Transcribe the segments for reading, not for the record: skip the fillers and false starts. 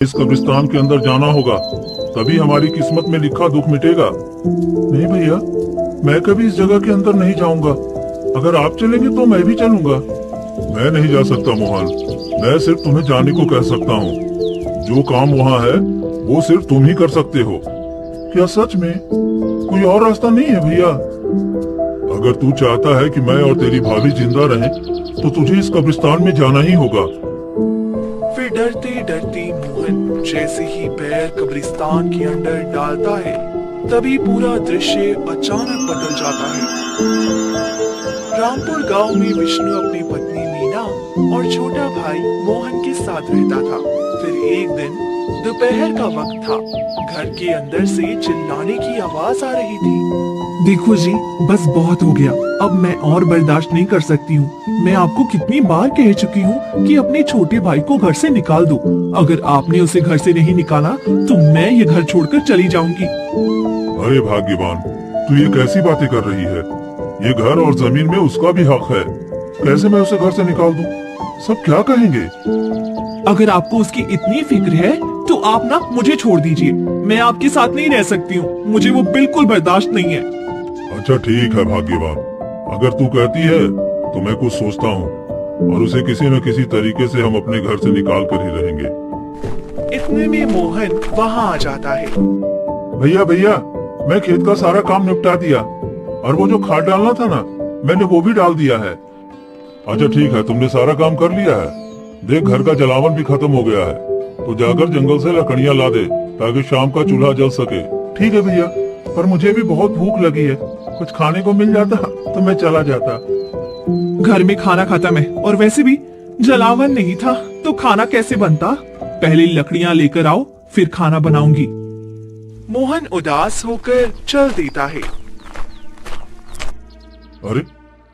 इस कब्रिस्तान के अंदर जाना होगा, तभी हमारी किस्मत में लिखा दुख मिटेगा। नहीं भैया, मैं कभी इस जगह के अंदर नहीं जाऊंगा। अगर आप चलेंगे तो मैं भी चलूंगा। मैं नहीं जा सकता मोहन, मैं सिर्फ तुम्हें जाने को कह सकता हूँ। जो काम वहाँ है वो सिर्फ तुम ही कर सकते हो। क्या सच में कोई और रास्ता नहीं है भैया? अगर तू चाहता है कि मैं और तेरी भाभी जिंदा रहें, तो तुझे इस कब्रिस्तान में जाना ही होगा। फिर डरते डरते मोहन जैसे ही पैर कब्रिस्तान के अंदर डालता है, तभी पूरा दृश्य अचानक बदल जाता है। रामपुर गांव में विष्णु अपनी पत्नी मीना और छोटा भाई मोहन के साथ रहता था। फिर एक दिन दोपहर का वक्त था। घर के अंदर से चिल्लाने की आवाज आ रही थी। देखो जी, बस बहुत हो गया। अब मैं और बर्दाश्त नहीं कर सकती हूँ। मैं आपको कितनी बार कह चुकी हूँ कि अपने छोटे भाई को घर से निकाल दो। अगर आपने उसे घर से नहीं निकाला तो मैं ये घर छोड़कर चली जाऊंगी। अरे भाग्यवान, तू ये कैसी बातें कर रही है? ये घर और जमीन में उसका भी हक है। कैसे मैं उसे घर से निकाल दूं? सब क्या कहेंगे? अगर आपको उसकी इतनी फिक्र है तो आप ना मुझे छोड़ दीजिए। मैं आपके साथ नहीं रह सकती हूँ। मुझे वो बिल्कुल बर्दाश्त नहीं है। अच्छा ठीक है भाग्यवान, अगर तू कहती है तो मैं कुछ सोचता हूँ और उसे किसी न किसी तरीके से हम अपने घर से निकाल कर ही रहेंगे। इतने में मोहन वहाँ आ जाता है। भैया भैया, मैं खेत का सारा काम निपटा दिया और वो जो खाद डालना था ना, मैंने वो भी डाल दिया है। अच्छा ठीक है, तुमने सारा काम कर लिया है। देख, घर का जलावन भी खत्म हो गया है, तो जाकर जंगल से लकड़ियाँ ला दे ताकि शाम का चूल्हा जल सके। ठीक है भैया, पर मुझे भी बहुत भूख लगी है। कुछ खाने को मिल जाता तो मैं चला जाता। घर में खाना खत्म है और वैसे भी जलावन नहीं था तो खाना कैसे बनता? पहले लकड़ियाँ लेकर आओ, फिर खाना बनाऊंगी। मोहन उदास होकर चल देता है। अरे,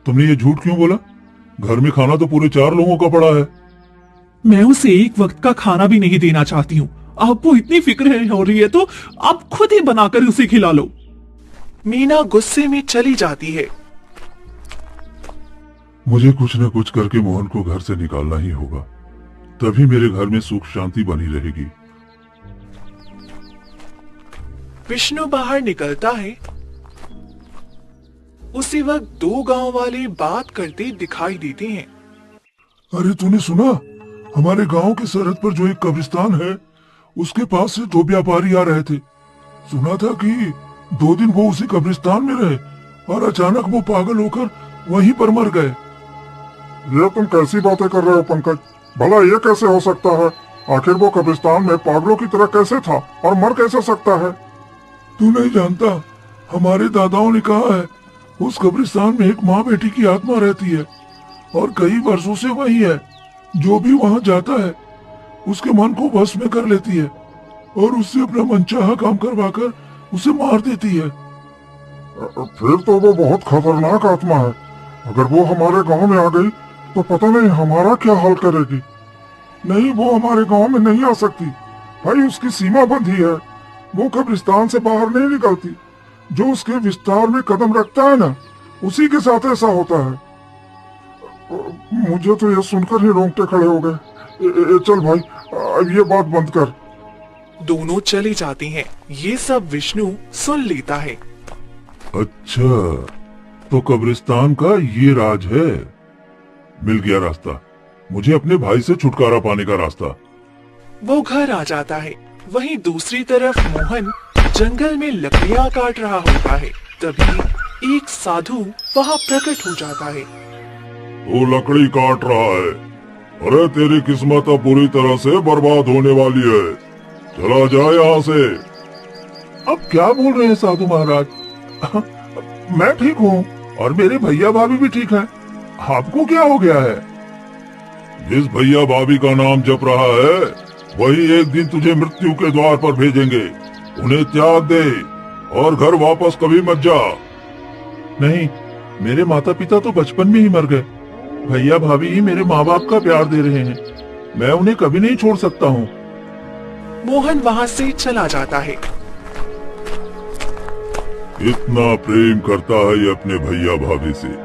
तुमने ये झूठ क्यों बोला? घर में खाना तो पूरे 4 लोगों का पड़ा है। मैं उसे एक वक्त का खाना भी नहीं देना चाहती हूँ। आपको इतनी फिक्र हो रही है तो आप खुद ही बनाकर उसे खिला लो। मीना गुस्से में चली जाती है। मुझे कुछ न कुछ करके मोहन को घर से निकालना ही होगा, तभी मेरे घर में सुख शांति बनी रहेगी। विष्णु बाहर निकलता है। उसी वक्त 2 गांव वाले बात करते दिखाई देते हैं। अरे तूने सुना? हमारे गांव के सरहद पर जो एक कब्रिस्तान है, उसके पास से 2 व्यापारी आ रहे थे। सुना था कि 2 दिन वो उसी कब्रिस्तान में रहे और अचानक वो पागल होकर वहीं पर मर गए। ये तुम कैसी बातें कर रहे हो पंकज? भला ये कैसे हो सकता है? आखिर वो कब्रिस्तान में पागलों की तरह कैसे था और मर कैसे सकता है? तू नहीं जानता, हमारे दादाओं ने कहा है उस कब्रिस्तान में एक माँ बेटी की आत्मा रहती है और कई वर्षों से वही है। जो भी वहाँ जाता है उसके मन को वश में कर लेती है और उससे अपना मनचाहा काम करवाकर उसे मार देती है। फिर तो वो बहुत खतरनाक आत्मा है। अगर वो हमारे गांव में आ गई तो पता नहीं हमारा क्या हाल करेगी। नहीं, वो हमारे गांव में नहीं आ सकती भाई, उसकी सीमा बंधी है। वो कब्रिस्तान से बाहर नहीं निकलती। जो उसके विस्तार में कदम रखता है ना, उसी के साथ ऐसा होता है। मुझे तो ये सुनकर ही रोंगटे खड़े हो गए। चल भाई, अब ये बात बंद कर। दोनों चले जाते हैं। ये सब विष्णु सुन लेता है। अच्छा, तो कब्रिस्तान का ये राज है। मिल गया रास्ता, मुझे अपने भाई से छुटकारा पाने का रास्ता। वो घर आ जाता है। वहीं दूसरी तरफ मोहन जंगल में लकड़ियां काट रहा होता है। तभी एक साधु वहाँ प्रकट हो जाता है। वो लकड़ी काट रहा है। अरे तेरी किस्मत अब पूरी तरह से बर्बाद होने वाली है। चला जा यहाँ से। अब क्या बोल रहे हैं साधु महाराज? मैं ठीक हूँ और मेरे भैया भाभी भी ठीक हैं। आपको क्या हो गया है? जिस भैया भाभी का नाम जप रहा है, वही एक दिन तुझे मृत्यु के द्वार पर भेजेंगे। उन्हें त्याग दे और घर वापस कभी मत जा। नहीं, मेरे माता पिता तो बचपन में ही मर गए। भैया भाभी ही मेरे माँ बाप का प्यार दे रहे हैं। मैं उन्हें कभी नहीं छोड़ सकता हूँ। मोहन वहाँ से चला जाता है। इतना प्रेम करता है ये अपने भैया भाभी से।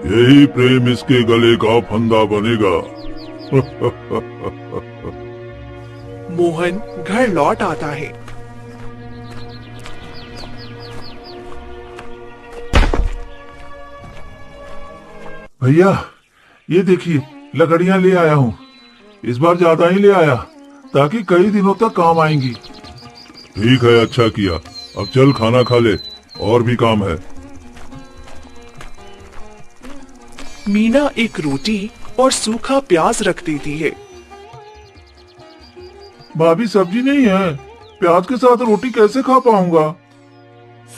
यही प्रेम इसके गले का फंदा बनेगा। मोहन घर लौट आता है। भैया ये देखिए लकड़ियां ले आया हूँ। इस बार ज्यादा ही ले आया ताकि कई दिनों तक काम आएंगी। ठीक है, अच्छा किया। अब चल खाना खा ले, और भी काम है। मीना एक रोटी और सूखा प्याज रख देती है। भाभी सब्जी नहीं है, प्याज के साथ रोटी कैसे खा पाऊंगा?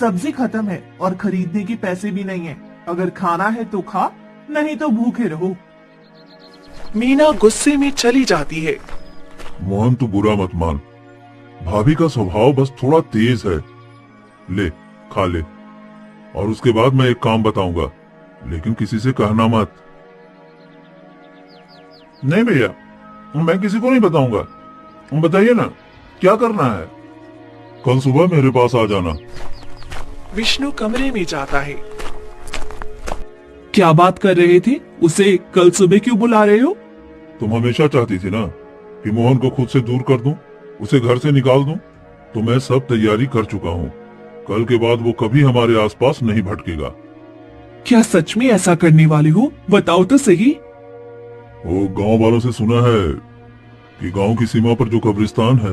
सब्जी खत्म है और खरीदने के पैसे भी नहीं है। अगर खाना है तो खा, नहीं तो भूखे रहो। मीना गुस्से में चली जाती है। मोहन तू बुरा मत मान, भाभी का स्वभाव बस थोड़ा तेज है। ले खा ले, और उसके बाद मैं एक काम बताऊंगा, लेकिन किसी से कहना मत। नहीं भैया, मैं किसी को नहीं बताऊंगा। बताइए ना क्या करना है? कल सुबह मेरे पास आ जाना। विष्णु कमरे में जाता है। क्या बात कर रहे थे? उसे कल सुबह क्यों बुला रहे हो? तुम हमेशा चाहती थी ना कि मोहन को खुद से दूर कर दूं, उसे घर से निकाल दूं, तो मैं सब तैयारी कर चुका हूं। कल के बाद वो कभी हमारे आसपास नहीं भटकेगा। क्या सच में ऐसा करने वाले हो? बताओ तो सही। वो गांव वालों से सुना है कि गांव की सीमा पर जो कब्रिस्तान है,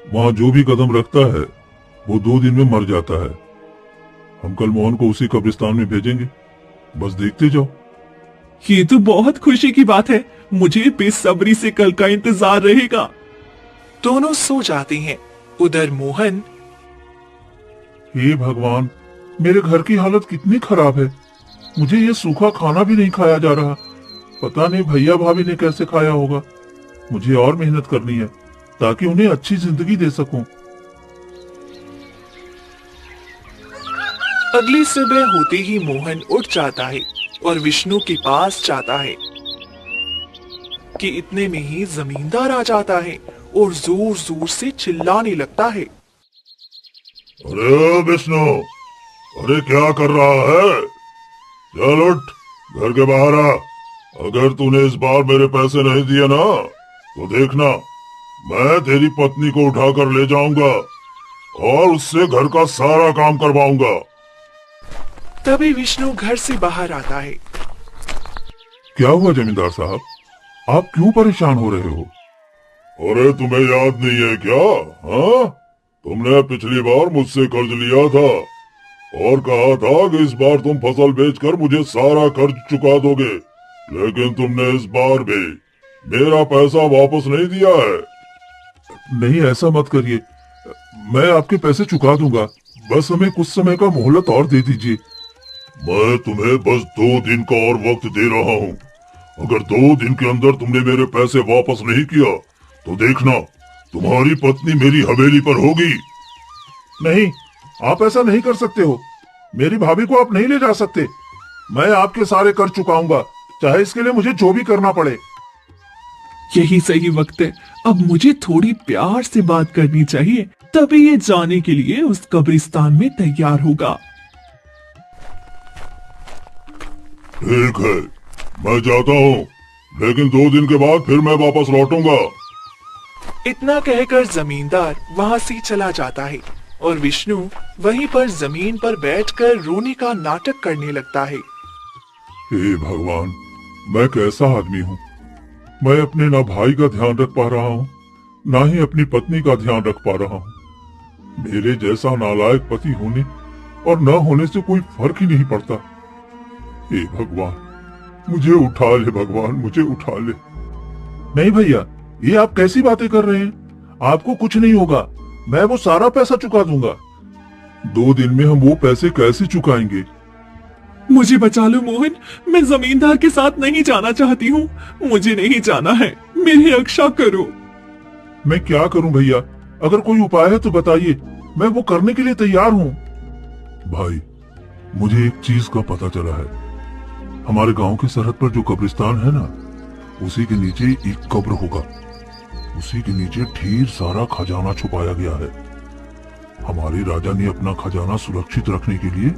वहां जो भी कदम रखता है वो 2 दिन में मर जाता है। हम कल मोहन को उसी कब्रिस्तान में भेजेंगे, बस देखते जाओ। ये तो बहुत खुशी की बात है। मुझे बेसब्री से कल का इंतजार रहेगा। दोनों सो जाते हैं। उधर मोहन, हे भगवान, मेरे घर की हालत कितनी खराब है। मुझे ये सूखा खाना भी नहीं खाया जा रहा। पता नहीं भैया भाभी ने कैसे खाया होगा। मुझे और मेहनत करनी है ताकि उन्हें अच्छी जिंदगी दे सकूं। अगली सुबह होते ही मोहन उठ जाता है और विष्णु के पास जाता है कि इतने में ही जमींदार आ जाता है और जोर जोर से चिल्लाने लगता है। अरे विष्णु, अरे क्या कर रहा है? चल उठ, घर के बाहर आ। अगर तूने इस बार मेरे पैसे नहीं दिए ना, तो देखना मैं तेरी पत्नी को उठाकर ले जाऊंगा और उससे घर का सारा काम करवाऊंगा। तभी विष्णु घर से बाहर आता है। क्या हुआ जमींदार साहब, आप क्यों परेशान हो रहे हो? अरे तुम्हें याद नहीं है क्या? हाँ, तुमने पिछली बार मुझसे कर्ज लिया था और कहा था कि इस बार तुम फसल बेचकर मुझे सारा कर्ज चुका दोगे, लेकिन तुमने इस बार भी मेरा पैसा वापस नहीं दिया है। नहीं, ऐसा मत करिए, मैं आपके पैसे चुका दूंगा। बस हमें कुछ समय का मोहलत और दे दीजिए। मैं तुम्हें बस 2 दिन का और वक्त दे रहा हूँ। अगर 2 दिन के अंदर तुमने मेरे पैसे वापस नहीं किया तो देखना तुम्हारी पत्नी मेरी हवेली पर होगी। नहीं, आप ऐसा नहीं कर सकते हो। मेरी भाभी को आप नहीं ले जा सकते। मैं आपके सारे कर चुकाऊंगा, चाहे इसके लिए मुझे जो भी करना पड़े। यही सही वक्त है। अब मुझे थोड़ी प्यार से बात करनी चाहिए, तभी ये जाने के लिए उस कब्रिस्तान में तैयार होगा। ठीक है, मैं जाता हूँ, लेकिन 2 दिन के बाद फिर मैं वापस लौटूंगा। इतना कहकर जमींदार वहां से चला जाता है और विष्णु वहीं पर जमीन पर बैठकर रोने का नाटक करने लगता है। हे भगवान, मैं कैसा आदमी हूँ। मैं अपने ना भाई का ध्यान रख पा रहा हूँ, ना ही अपनी पत्नी का ध्यान रख पा रहा हूँ। मेरे जैसा नालायक पति होने और न होने से कोई फर्क ही नहीं पड़ता। हे भगवान, मुझे उठा ले भगवान, मुझे उठा ले। नहीं भैया, ये आप कैसी बातें कर रहे हैं? आपको कुछ नहीं होगा, मैं वो सारा पैसा चुका दूंगा। 2 दिन में हम वो पैसे कैसे चुकाएंगे? मुझे बचा लो मोहन, मैं जमींदार के साथ नहीं जाना चाहती हूँ। मुझे नहीं जाना है, मेरी रक्षा करो। मैं क्या करूं भैया? अगर कोई उपाय है तो बताइए, मैं वो करने के लिए तैयार हूँ। भाई, मुझे एक चीज का पता चला है। हमारे गांव की सरहद पर जो कब्रिस्तान है ना, उसी के नीचे एक कब्र होगा। उसी के नीचे ढेर सारा खजाना छुपाया गया है। हमारे राजा ने अपना खजाना सुरक्षित रखने के लिए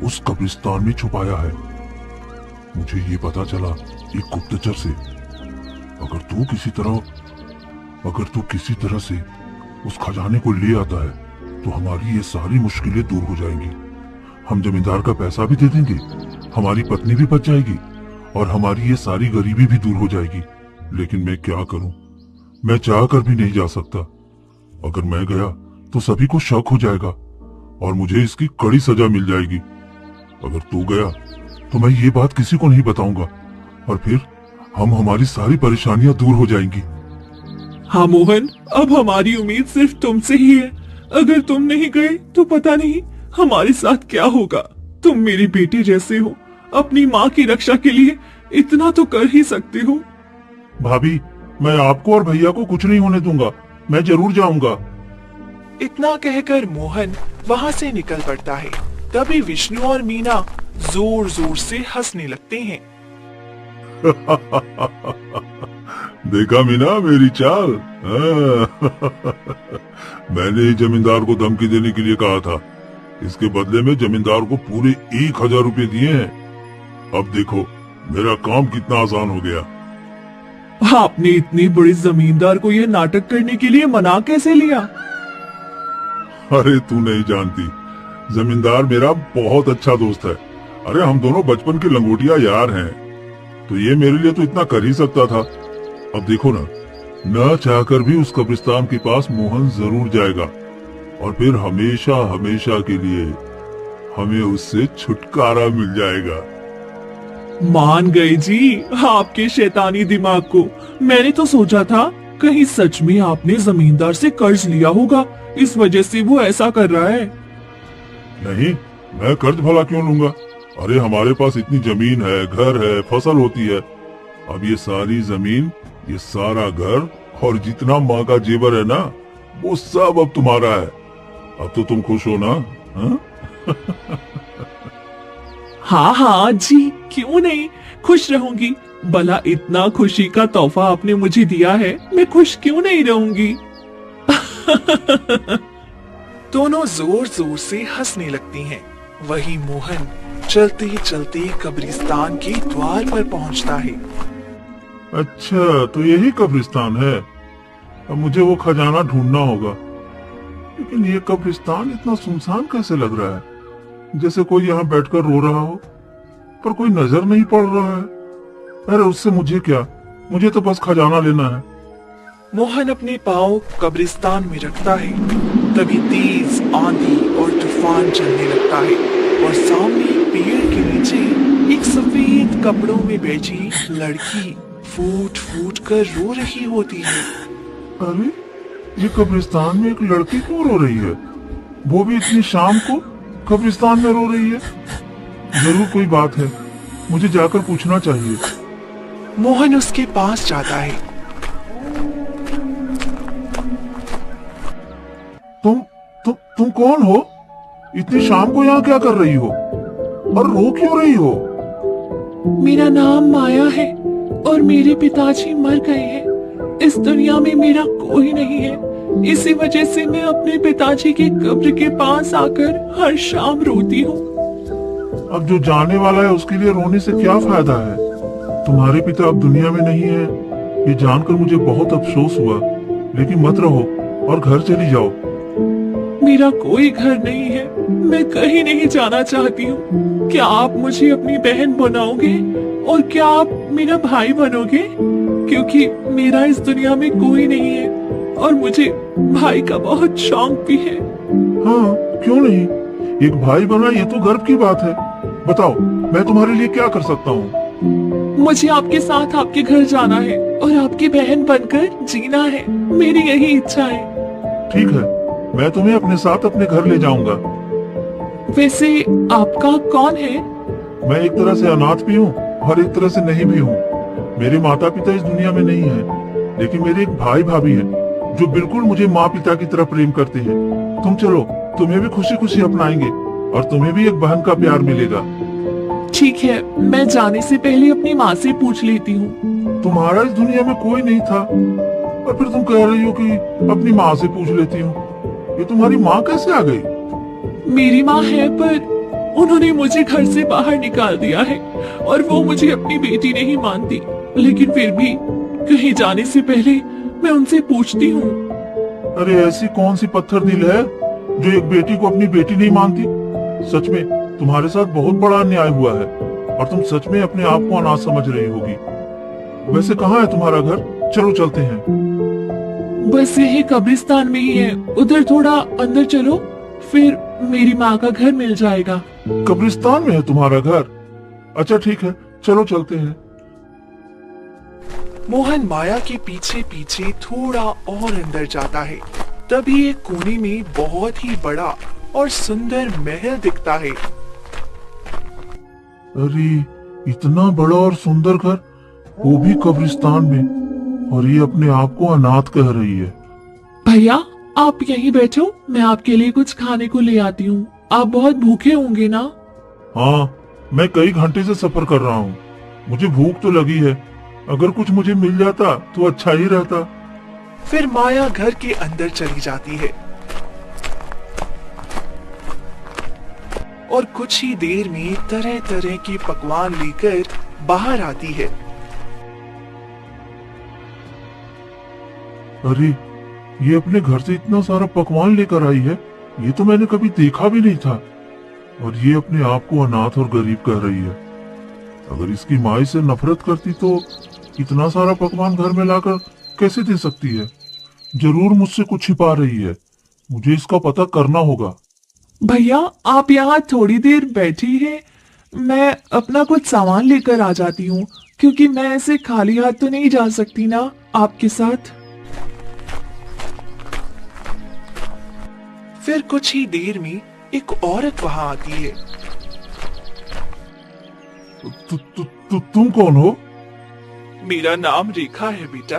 उस कब्रिस्तान में छुपाया है। मुझे ये पता चला एक गुप्तचर से। अगर तू किसी तरह अगर तू किसी तरह से उस खजाने को ले आता है तो हमारी ये सारी मुश्किलें दूर हो जाएंगी। हम जमींदार का पैसा भी दे देंगे, हमारी पत्नी भी बच जाएगी और हमारी ये सारी गरीबी भी दूर हो जाएगी। लेकिन मैं क्या करूं, मैं चाह कर भी नहीं जा सकता। अगर मैं गया तो सभी को शक हो जाएगा और मुझे इसकी कड़ी सजा मिल जाएगी। अगर तू गया तो मैं ये बात किसी को नहीं बताऊंगा और फिर हमारी सारी परेशानियां दूर हो जाएंगी। हाँ मोहन, अब हमारी उम्मीद सिर्फ तुमसे ही है। अगर तुम नहीं गए तो पता नहीं हमारे साथ क्या होगा। तुम मेरी बेटी जैसे हो, अपनी माँ की रक्षा के लिए इतना तो कर ही सकते हो। भाभी, मैं आपको और भैया को कुछ नहीं होने दूंगा, मैं जरूर जाऊंगा। इतना कहकर मोहन वहाँ से निकल पड़ता है। तभी विष्णु और मीना जोर जोर से हंसने लगते हैं। देखा मीना मेरी चाल? मैंने ही जमींदार को धमकी देने के लिए कहा था। इसके बदले में जमींदार को पूरे 1000 रुपए दिए हैं। अब देखो मेरा काम कितना आसान हो गया। आपने इतनी बड़ी जमींदार को ये नाटक करने के लिए मना कैसे लिया? अरे तू नहीं जानती, जमींदार मेरा बहुत अच्छा दोस्त है। अरे हम दोनों बचपन के लंगोटिया यार हैं, तो ये मेरे लिए तो इतना कर ही सकता था। अब देखो ना, न चाहकर भी उस कब्रिस्तान के पास मोहन जरूर जाएगा और फिर हमेशा हमेशा के लिए हमें उससे छुटकारा मिल जाएगा। मान गए जी आपके शैतानी दिमाग को। मैंने तो सोचा था कहीं सच में आपने जमींदार से कर्ज लिया होगा, इस वजह से वो ऐसा कर रहा है। नहीं, मैं कर्ज भला क्यों लूंगा? अरे हमारे पास इतनी जमीन है, घर है, फसल होती है। अब ये सारी जमीन, ये सारा घर और जितना माँ का जेवर है ना, वो सब अब तुम्हारा है। अब तो तुम खुश हो ना? हाँ? हाँ हाँ जी, क्यों नहीं, खुश रहूंगी। भला इतना खुशी का तोहफा आपने मुझे दिया है, मैं खुश क्यों नहीं रहूंगी। दोनों जोर जोर से हंसने लगती हैं। वही मोहन चलते चलते कब्रिस्तान के द्वार पर पहुंचता है। अच्छा, तो यही कब्रिस्तान है। अब मुझे वो खजाना ढूंढना होगा। लेकिन ये कब्रिस्तान इतना सुनसान कैसे लग रहा है, जैसे कोई यहाँ बैठकर रो रहा हो, पर कोई नजर नहीं पड़ रहा है। अरे उससे मुझे क्या, मुझे तो बस खजाना लेना है। मोहन अपने पाँव कब्रिस्तान में रखता है। तभी तेज आंधी और तूफान चलने लगता है और सामने एक पेड़ के नीचे एक सफेद कपड़ों में बैठी लड़की फूट फूट कर रो रही होती है। अरे ये कब्रिस्तान में एक लड़की क्यों रो रही है? वो भी इतनी शाम को कब्रिस्तान में रो रही है। जरूर कोई बात है, मुझे जाकर पूछना चाहिए। मोहन उसके पास जाता है। तुम कौन हो? इतनी शाम को यहाँ क्या कर रही हो और रो क्यों रही हो? मेरा नाम माया है और मेरे पिताजी मर गए हैं। इस दुनिया में मेरा कोई नहीं है। इसी वजह से मैं अपने पिताजी की कब्र के पास आकर हर शाम रोती हूँ। अब जो जाने वाला है उसके लिए रोने से क्या फायदा है? तुम्हारे पिता अब दुनिया में नहीं है, ये जानकर मुझे बहुत अफसोस हुआ। लेकिन मत रहो और घर चली जाओ। मेरा कोई घर नहीं है, मैं कहीं नहीं जाना चाहती हूँ। क्या आप मुझे अपनी बहन बनाओगे और क्या आप मेरा भाई बनोगे? क्योंकि मेरा इस दुनिया में कोई नहीं है और मुझे भाई का बहुत शौक भी है। हाँ, क्यों नहीं? एक भाई बना ये तो गर्व की बात है। बताओ, मैं तुम्हारे लिए क्या कर सकता हूँ? मुझे आपके साथ आपके घर जाना है और आपकी बहन बनकर जीना है। मेरी यही इच्छा है। ठीक है, मैं तुम्हें अपने साथ अपने घर ले जाऊंगा। वैसे आपका कौन है? मैं एक तरह से अनाथ भी हूँ और एक तरह से नहीं भी हूँ। मेरे माता पिता इस दुनिया में नहीं है, लेकिन मेरे एक भाई भाभी हैं जो बिल्कुल मुझे माँ पिता की तरह प्रेम करते हैं। तुम चलो, तुम्हें भी खुशी खुशी अपनाएंगे और तुम्हें भी एक बहन का प्यार मिलेगा। ठीक है, मैं जाने से पहले अपनी माँ से पूछ लेती हूँ। तुम्हारा इस दुनिया में कोई नहीं था और फिर तुम कह रही हो कि अपनी माँ से पूछ लेती हूँ। ये तुम्हारी माँ कैसे आ गई? मेरी माँ है, पर उन्होंने मुझे घर से बाहर निकाल दिया है और वो मुझे अपनी बेटी नहीं मानती। लेकिन फिर भी कहीं जाने से पहले मैं उनसे पूछती हूँ। अरे ऐसी कौन सी पत्थर दिल है जो एक बेटी को अपनी बेटी नहीं मानती? सच में तुम्हारे साथ बहुत बड़ा अन्याय हुआ है और तुम सच में अपने आप को अनाथ समझ रही होगी। वैसे कहाँ है तुम्हारा घर? चलो चलते हैं। बस यही कब्रिस्तान में ही है, उधर थोड़ा अंदर चलो, फिर मेरी माँ का घर मिल जाएगा। कब्रिस्तान में है तुम्हारा घर? अच्छा ठीक है, चलो चलते हैं। मोहन माया के पीछे पीछे थोड़ा और अंदर जाता है। तभी एक कोने में बहुत ही बड़ा और सुंदर महल दिखता है। अरे इतना बड़ा और सुंदर घर, वो भी कब्रिस्तान में, और ये अपने आप को अनाथ कह रही है। भैया आप यहीं बैठो, मैं आपके लिए कुछ खाने को ले आती हूँ। आप बहुत भूखे होंगे ना? हाँ, मैं कई घंटे से सफर कर रहा हूँ, मुझे भूख तो लगी है। अगर कुछ मुझे मिल जाता तो अच्छा ही रहता। फिर माया घर के अंदर चली जाती है और कुछ ही देर में तरह तरह के पकवान लेकर बाहर आती है। अरे ये अपने घर से इतना सारा पकवान लेकर आई है, ये तो मैंने कभी देखा भी नहीं था। और ये अपने आप को अनाथ और गरीब कह रही है। अगर इसकी माँ से नफरत करती तो इतना सारा पकवान घर में लाकर कैसे दे सकती है? जरूर मुझसे कुछ छिपा रही है, मुझे इसका पता करना होगा। भैया आप यहाँ थोड़ी देर बैठी हैं, मैं अपना कुछ सामान लेकर आ जाती हूँ, क्योंकि मैं ऐसे खाली हाथ तो नहीं जा सकती ना आपके साथ। फिर कुछ ही देर में एक औरत वहां आती है। तुम कौन हो? मेरा नाम रेखा है बेटा,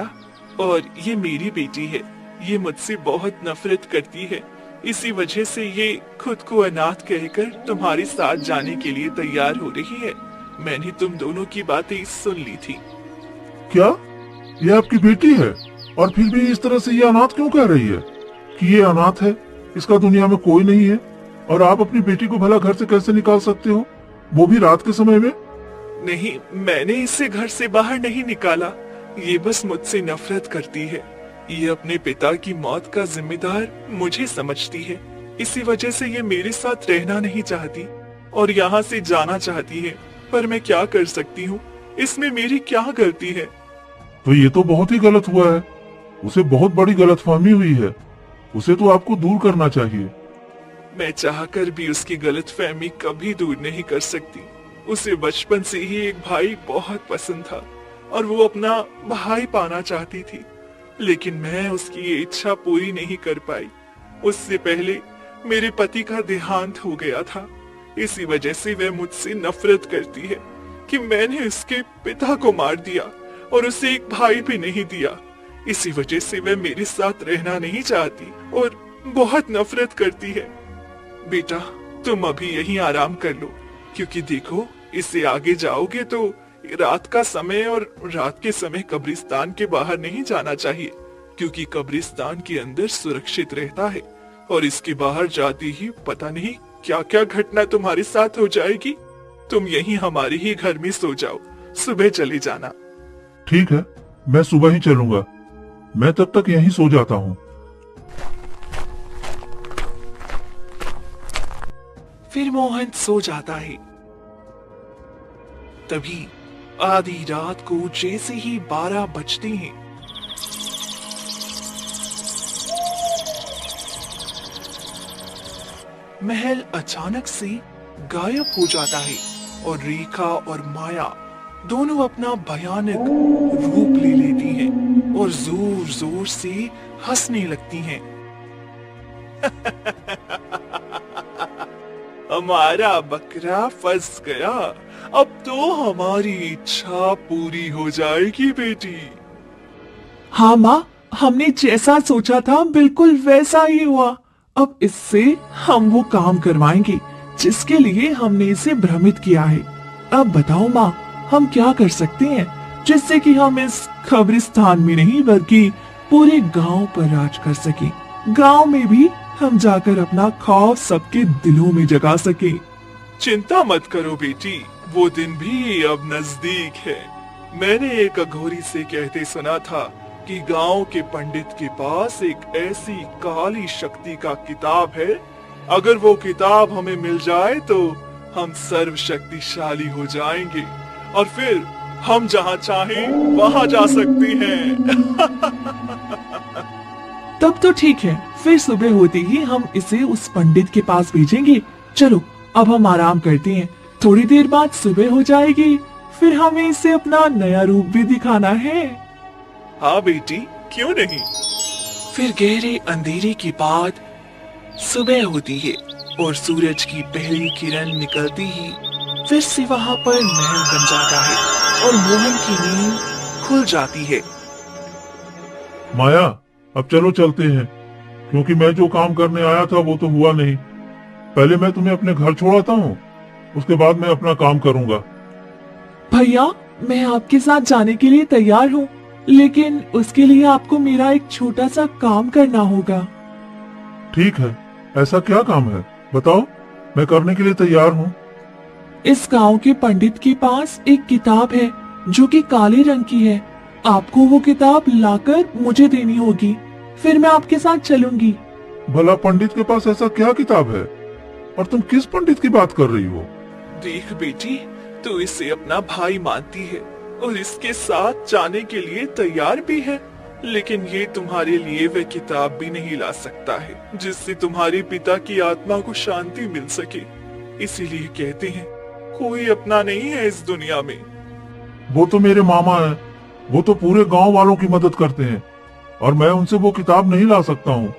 और ये मेरी बेटी है। ये मुझसे बहुत नफरत करती है, इसी वजह से ये खुद को अनाथ कहकर तुम्हारे साथ जाने के लिए तैयार हो रही है। मैंने तुम दोनों की बातें सुन ली थी। क्या ये आपकी बेटी है? और फिर भी इस तरह से ये अनाथ क्यों कह रही है कि ये अनाथ है, इसका दुनिया में कोई नहीं है? और आप अपनी बेटी को भला घर से कैसे निकाल सकते हो, वो भी रात के समय में? नहीं, मैंने इसे घर से बाहर नहीं निकाला। ये बस मुझसे नफरत करती है। ये अपने पिता की मौत का जिम्मेदार मुझे समझती है, इसी वजह से ये मेरे साथ रहना नहीं चाहती और यहाँ से जाना चाहती है। पर मैं क्या कर सकती हूँ, इसमें मेरी क्या गलती है? तो ये तो बहुत ही गलत हुआ है, उसे बहुत बड़ी गलतफहमी हुई है, उसे तो आपको दूर करना चाहिए। मैं चाहकर भी उसकी गलतफहमी कभी दूर नहीं कर सकती। उसे बचपन से ही एक भाई बहुत पसंद था और वो अपना भाई पाना चाहती थी, लेकिन मैं उसकी ये इच्छा पूरी नहीं कर पाई। उससे पहले मेरे पति का देहांत हो गया था, इसी वजह से वह मुझसे नफरत करती है कि मैंने उसके पिता को मार दिया और उसे एक भाई भी नहीं दिया। इसी वजह से वह मेरे साथ रहना नहीं चाहती और बहुत नफरत करती है। बेटा तुम अभी यहीं आराम कर लो, क्योंकि देखो इससे आगे जाओगे तो रात का समय, और रात के समय कब्रिस्तान के बाहर नहीं जाना चाहिए, क्योंकि कब्रिस्तान के अंदर सुरक्षित रहता है और इसके बाहर जाते ही पता नहीं क्या क्या घटना तुम्हारे साथ हो जाएगी। तुम यहीं हमारे ही घर में सो जाओ, सुबह चले जाना। ठीक है, मैं सुबह ही चलूंगा, मैं तब तक यहीं सो जाता हूँ। फिर मोहन सो जाता है। तभी आधी रात को जैसे ही 12 बजते हैं, महल अचानक से गायब हो जाता है और रेखा और माया दोनों अपना भयानक रूप ले लेती हैं और जोर जोर से हंसने लगती हैं। हमारा बकरा फंस गया, अब तो हमारी इच्छा पूरी हो जाएगी बेटी। हाँ माँ, हमने जैसा सोचा था बिल्कुल वैसा ही हुआ। अब इससे हम वो काम करवाएंगे जिसके लिए हमने इसे भ्रमित किया है। अब बताओ माँ, हम क्या कर सकते हैं जिससे कि हम इस कब्रिस्तान में नहीं बल्कि पूरे गांव पर राज कर सके। गांव में भी हम जाकर अपना खौफ सबके दिलों में जगा सके। चिंता मत करो बेटी, वो दिन भी अब नजदीक है। मैंने एक अघोरी से कहते सुना था कि गांव के पंडित के पास एक ऐसी काली शक्ति का किताब है, अगर वो किताब हमें मिल जाए तो हम सर्वशक्तिशाली हो जाएंगे और फिर हम जहाँ चाहें वहाँ जा सकते हैं। तब तो ठीक है, फिर सुबह होते ही हम इसे उस पंडित के पास भेजेंगे। चलो अब हम आराम करते हैं, थोड़ी देर बाद सुबह हो जाएगी, फिर हमें इसे अपना नया रूप भी दिखाना है। हाँ बेटी, क्यों नहीं। फिर गहरे अंधेरे के बाद सुबह होती है और सूरज की पहली किरण निकलती ही फिर से वहाँ पर महल बन जाता है और मोहन की नींद खुल जाती है। माया, अब चलो चलते हैं, क्योंकि मैं जो काम करने आया था वो तो हुआ नहीं। पहले मैं तुम्हें अपने घर छोड़ाता हूँ, उसके बाद मैं अपना काम करूँगा। भैया, मैं आपके साथ जाने के लिए तैयार हूँ, लेकिन उसके लिए आपको मेरा एक छोटा सा काम करना होगा। ठीक है, ऐसा क्या काम है बताओ, मैं करने के लिए तैयार हूँ। इस गांव के पंडित के पास एक किताब है जो कि काले रंग की है। आपको वो किताब लाकर मुझे देनी होगी, फिर मैं आपके साथ चलूंगी। भला पंडित के पास ऐसा क्या किताब है, और तुम किस पंडित की बात कर रही हो? देख बेटी, तू इसे अपना भाई मानती है और इसके साथ जाने के लिए तैयार भी है, लेकिन ये तुम्हारे लिए वह किताब भी नहीं ला सकता है जिससे तुम्हारे पिता की आत्मा को शांति मिल सके। इसीलिए कहते हैं कोई अपना नहीं है इस दुनिया में। वो तो मेरे मामा हैं, वो तो पूरे गांव वालों की मदद करते हैं, और मैं उनसे वो किताब नहीं ला सकता हूँ।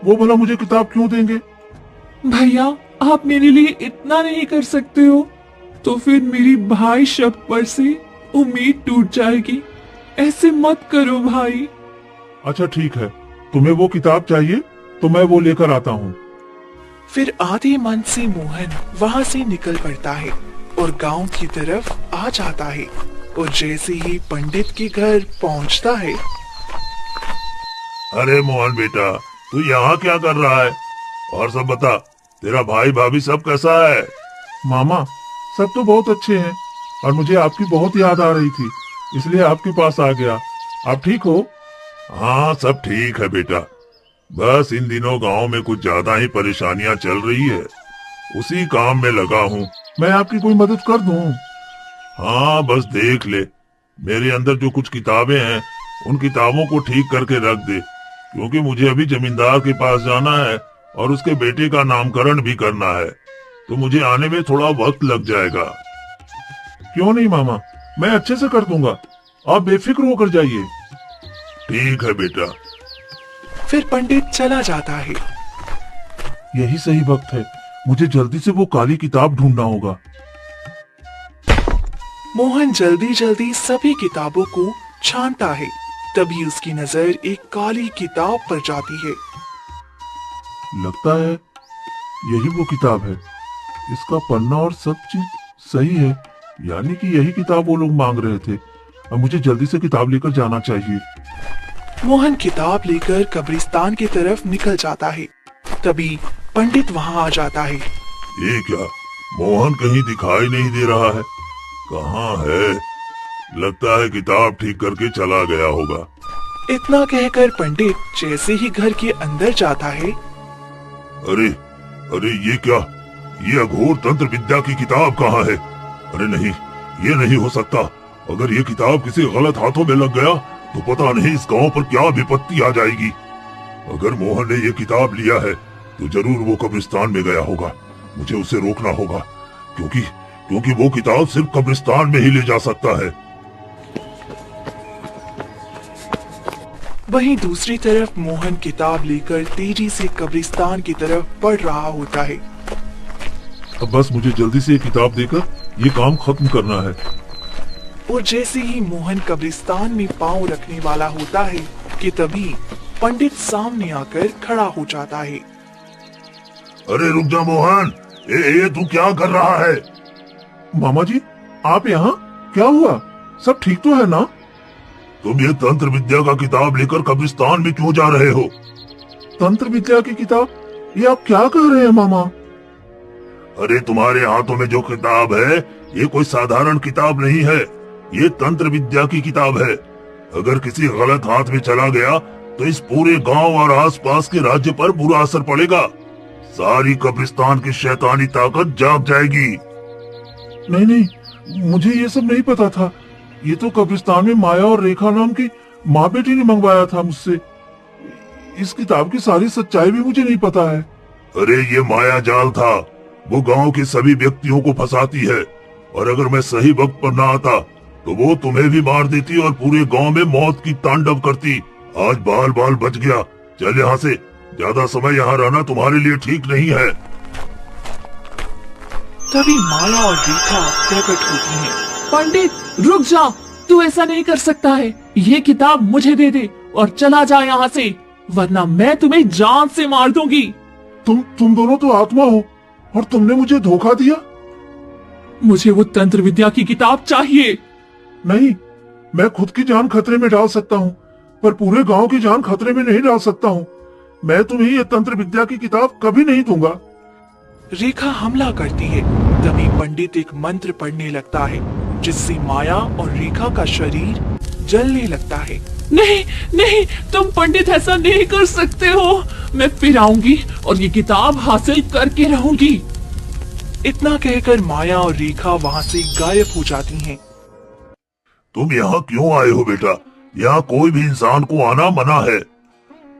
वो भला मुझे किताब क्यों देंगे? भैया, आप मेरे लिए इतना नहीं कर सकते हो तो फिर मेरी भाई शब्द पर से उम्मीद टूट जाएगी। ऐसे मत करो भाई। अच्छा ठीक है, तुम्हें वो किताब चाहिए तो मैं वो लेकर आता हूँ। फिर आधे मन से मोहन वहाँ से निकल पड़ता है और गांव की तरफ आ जाता है, और जैसे ही पंडित के घर पहुँचता है। अरे मोहन बेटा, तू यहाँ क्या कर रहा है? और सब बता, तेरा भाई भाभी सब कैसा है? मामा, सब तो बहुत अच्छे हैं, और मुझे आपकी बहुत याद आ रही थी, इसलिए आपके पास आ गया। आप ठीक हो? हाँ, सब ठीक है बेटा, बस इन दिनों गांव में कुछ ज्यादा ही परेशानियां चल रही है, उसी काम में लगा हूँ। मैं आपकी कोई मदद कर दूँ? हाँ, बस देख ले, मेरे अंदर जो कुछ किताबें हैं उन किताबों को ठीक करके रख दे, क्योंकि मुझे अभी जमींदार के पास जाना है और उसके बेटे का नामकरण भी करना है, तो मुझे आने में थोड़ा वक्त लग जाएगा। क्यों नहीं मामा, मैं अच्छे से कर दूंगा, आप बेफिक्र होकर जाइए। ठीक है बेटा। फिर पंडित चला जाता है। यही सही वक्त है, मुझे जल्दी से वो काली किताब ढूंढना होगा। मोहन जल्दी जल्दी सभी किताबों को छानता है, तभी उसकी नजर एक काली किताब पर जाती है। लगता है यही वो किताब है, इसका पन्ना और सब चीज सही है, यानी कि यही किताब वो लोग मांग रहे थे। अब मुझे जल्दी से किताब लेकर जाना चाहिए। मोहन किताब लेकर कब्रिस्तान की तरफ निकल जाता है, तभी पंडित वहाँ आ जाता है। ये क्या, मोहन कहीं दिखाई नहीं दे रहा है, कहाँ है? लगता है किताब ठीक करके चला गया होगा। इतना कहकर पंडित जैसे ही घर के अंदर जाता है। अरे अरे, ये क्या, ये अघोर तंत्र विद्या की किताब कहाँ है? अरे नहीं, ये नहीं हो सकता। अगर ये किताब किसी गलत हाथों में लग गया तो पता नहीं इस गांव पर क्या विपत्ति आ जाएगी। अगर मोहन ने ये किताब लिया है तो जरूर वो कब्रिस्तान में गया होगा, मुझे उसे रोकना होगा, क्योंकि वो किताब सिर्फ कब्रिस्तान में ही ले जा सकता है। वहीं दूसरी तरफ मोहन किताब लेकर तेजी से कब्रिस्तान की तरफ बढ़ रहा होता है। अब बस मुझे जल्दी से ये किताब देकर ये काम खत्म करना है। और जैसे ही मोहन कब्रिस्तान में पांव रखने वाला होता है कि तभी पंडित सामने आकर खड़ा हो जाता है। अरे रुक जा मोहन, ये तू क्या कर रहा है? मामा जी, आप यहाँ? क्या हुआ? सब ठीक तो है ना? तुम ये तंत्र विद्या का किताब लेकर कब्रिस्तान में क्यों जा रहे हो? तंत्र विद्या की किताब? ये आप क्या कह रहे हैं मामा? अरे तुम्हारे हाथों में जो किताब है ये कोई साधारण किताब नहीं है, ये तंत्र विद्या की किताब है। अगर किसी गलत हाथ में चला गया तो इस पूरे गांव और आसपास के राज्य पर बुरा असर पड़ेगा। सारी कब्रिस्तान की शैतानी ताकत जाग जाएगी। नहीं नहीं, मुझे ये सब नहीं पता था। ये तो कब्रिस्तान में माया और रेखा नाम की माँ बेटी ने मंगवाया था मुझसे। इस किताब की सारी सच्चाई भी मुझे नहीं पता है। अरे ये माया जाल था, वो गांव के सभी व्यक्तियों को फंसाती है, और अगर मैं सही वक्त पर ना आता तो वो तुम्हें भी मार देती और पूरे गांव में मौत की तांडव करती। आज बाल बाल बच गया। चल यहाँ से, ज्यादा समय यहाँ रहना तुम्हारे लिए ठीक नहीं है। तभी माया और रेखा प्रकट होती हैं। पंडित रुक जा, तू ऐसा नहीं कर सकता है। ये किताब मुझे दे दे और चला जा यहाँ से, वरना मैं तुम्हें जान से मार दूंगी। तुम दोनों तो आत्मा हो और तुमने मुझे धोखा दिया। मुझे वो तंत्र विद्या की किताब चाहिए। नहीं, मैं खुद की जान खतरे में डाल सकता हूँ, पर पूरे गांव की जान खतरे में नहीं डाल सकता हूँ। मैं तुम्हें ये तंत्र विद्या की किताब कभी नहीं दूंगा। रेखा हमला करती है। तभी पंडित एक मंत्र पढ़ने लगता है, जिससे माया और रेखा का शरीर जलने लगता है। नहीं नहीं, तुम पंडित ऐसा नहीं कर सकते हो। मैं फिर आऊंगी और ये किताब हासिल करके रहूंगी। इतना कहकर माया और रेखा वहाँ से गायब हो जाती हैं। तुम यहाँ क्यों आए हो बेटा? यहाँ कोई भी इंसान को आना मना है।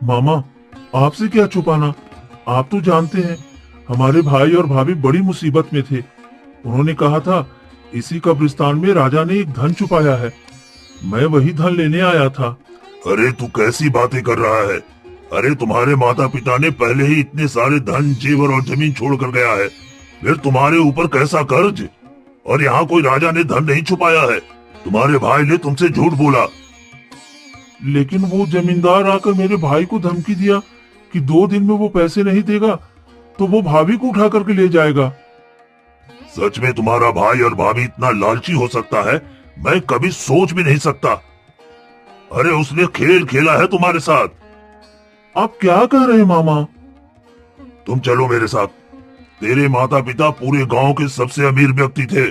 मामा, आपसे क्या छुपाना? आप तो जानते हैं हमारे भाई और भाभी बड़ी मुसीबत में थे। उन्होंने कहा था इसी कब्रिस्तान में राजा ने एक धन छुपाया है। मैं वही धन लेने आया था। अरे तू कैसी बातें कर रहा है? अरे तुम्हारे माता पिता ने पहले ही इतने सारे धन, जेवर और जमीन छोड़ कर गया है, फिर तुम्हारे ऊपर कैसा कर्ज? और यहाँ कोई राजा ने धन नहीं छुपाया है। तुम्हारे भाई ने तुमसे झूठ बोला। लेकिन वो जमींदार आकर मेरे भाई को धमकी दिया कि 2 दिन में वो पैसे नहीं देगा तो वो भाभी को उठा करके ले जाएगा। सच में तुम्हारा भाई और भाभी इतना लालची हो सकता है, मैं कभी सोच भी नहीं सकता। अरे उसने खेल खेला है तुम्हारे साथ। आप क्या कह रहे हैं मामा? तुम चलो मेरे साथ। तेरे माता पिता पूरे गांव के सबसे अमीर व्यक्ति थे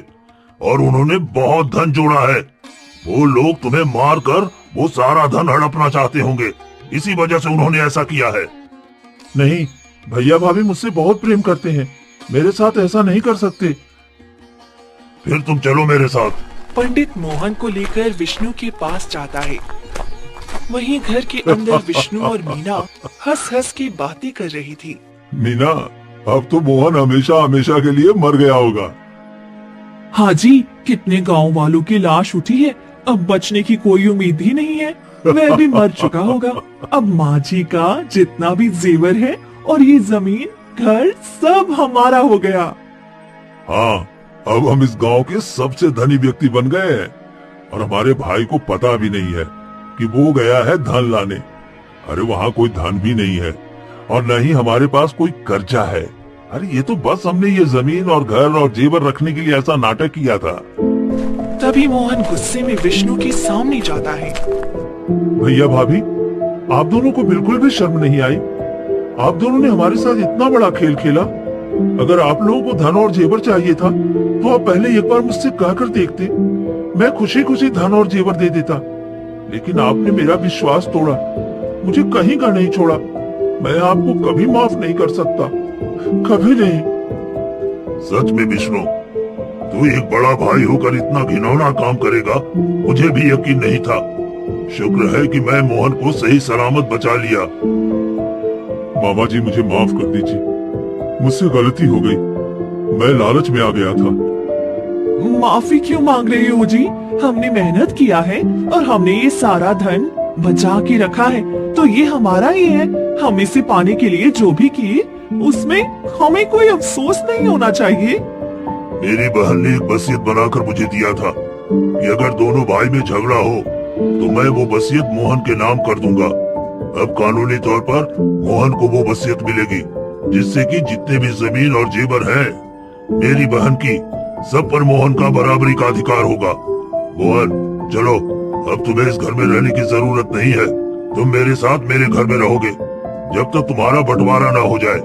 और उन्होंने बहुत धन जोड़ा है। वो लोग तुम्हें मार कर वो सारा धन हड़पना चाहते होंगे, इसी वजह से उन्होंने ऐसा किया है। नहीं, भैया भाभी मुझसे बहुत प्रेम करते हैं, मेरे साथ ऐसा नहीं कर सकते। फिर तुम चलो मेरे साथ। पंडित मोहन को लेकर विष्णु के पास जाता है। वहीं घर के अंदर विष्णु और मीना हंस हंस के बातें कर रही थी। मीना, अब तो मोहन हमेशा हमेशा के लिए मर गया होगा। हाँ जी, कितने गांव वालों की लाश उठी है, अब बचने की कोई उम्मीद ही नहीं है। वह भी मर चुका होगा। अब माँ जी का जितना भी जेवर है और ये जमीन, घर सब हमारा हो गया। हाँ, अब हम इस गांव के सबसे धनी व्यक्ति बन गए हैं और हमारे भाई को पता भी नहीं है कि वो गया है धन लाने। अरे वहाँ कोई धन भी नहीं है और न ही हमारे पास कोई कर्जा है। अरे ये तो बस हमने ये जमीन और घर और जेवर रखने के लिए ऐसा नाटक किया था। तभी मोहन गुस्से में विष्णु के सामने जाता है। भैया भाभी, आप दोनों को बिल्कुल भी शर्म नहीं आई? आप दोनों ने हमारे साथ इतना बड़ा खेल खेला। अगर आप लोगों को धन और जेवर चाहिए था तो आप पहले एक बार मुझसे कहकर देखते, मैं खुशी खुशी धन और जेवर दे देता। लेकिन आपने मेरा विश्वास तोड़ा, मुझे कहीं का नहीं छोड़ा। मैं आपको कभी माफ नहीं कर सकता, कभी नहीं। सच में विष्णु, तू एक बड़ा भाई होकर इतना घिनौना काम करेगा, मुझे भी यकीन नहीं था। शुक्र है कि मैं मोहन को सही सलामत बचा लिया। मामा जी, मुझे माफ कर दीजिए, मुझसे गलती हो गई, मैं लालच में आ गया था। माफी क्यों मांग रहे हो जी? हमने मेहनत किया है और हमने ये सारा धन बचा के रखा है, तो ये हमारा ही है। हम इसे पाने के लिए जो भी किए उसमें हमें कोई अफसोस नहीं होना चाहिए। मेरी बहन ने एक वसीयत बनाकर मुझे दिया था कि अगर दोनों भाई में झगड़ा हो तो मैं वो वसीयत मोहन के नाम कर दूंगा। अब कानूनी तौर पर मोहन को वो वसीयत मिलेगी, जिससे कि जितने भी जमीन और जेवर हैं मेरी बहन की, सब पर मोहन का बराबरी का अधिकार होगा। मोहन, चलो, अब तुम्हें इस घर में रहने की जरूरत नहीं है। तुम मेरे साथ मेरे घर में रहोगे जब तक तुम्हारा बंटवारा ना हो जाए।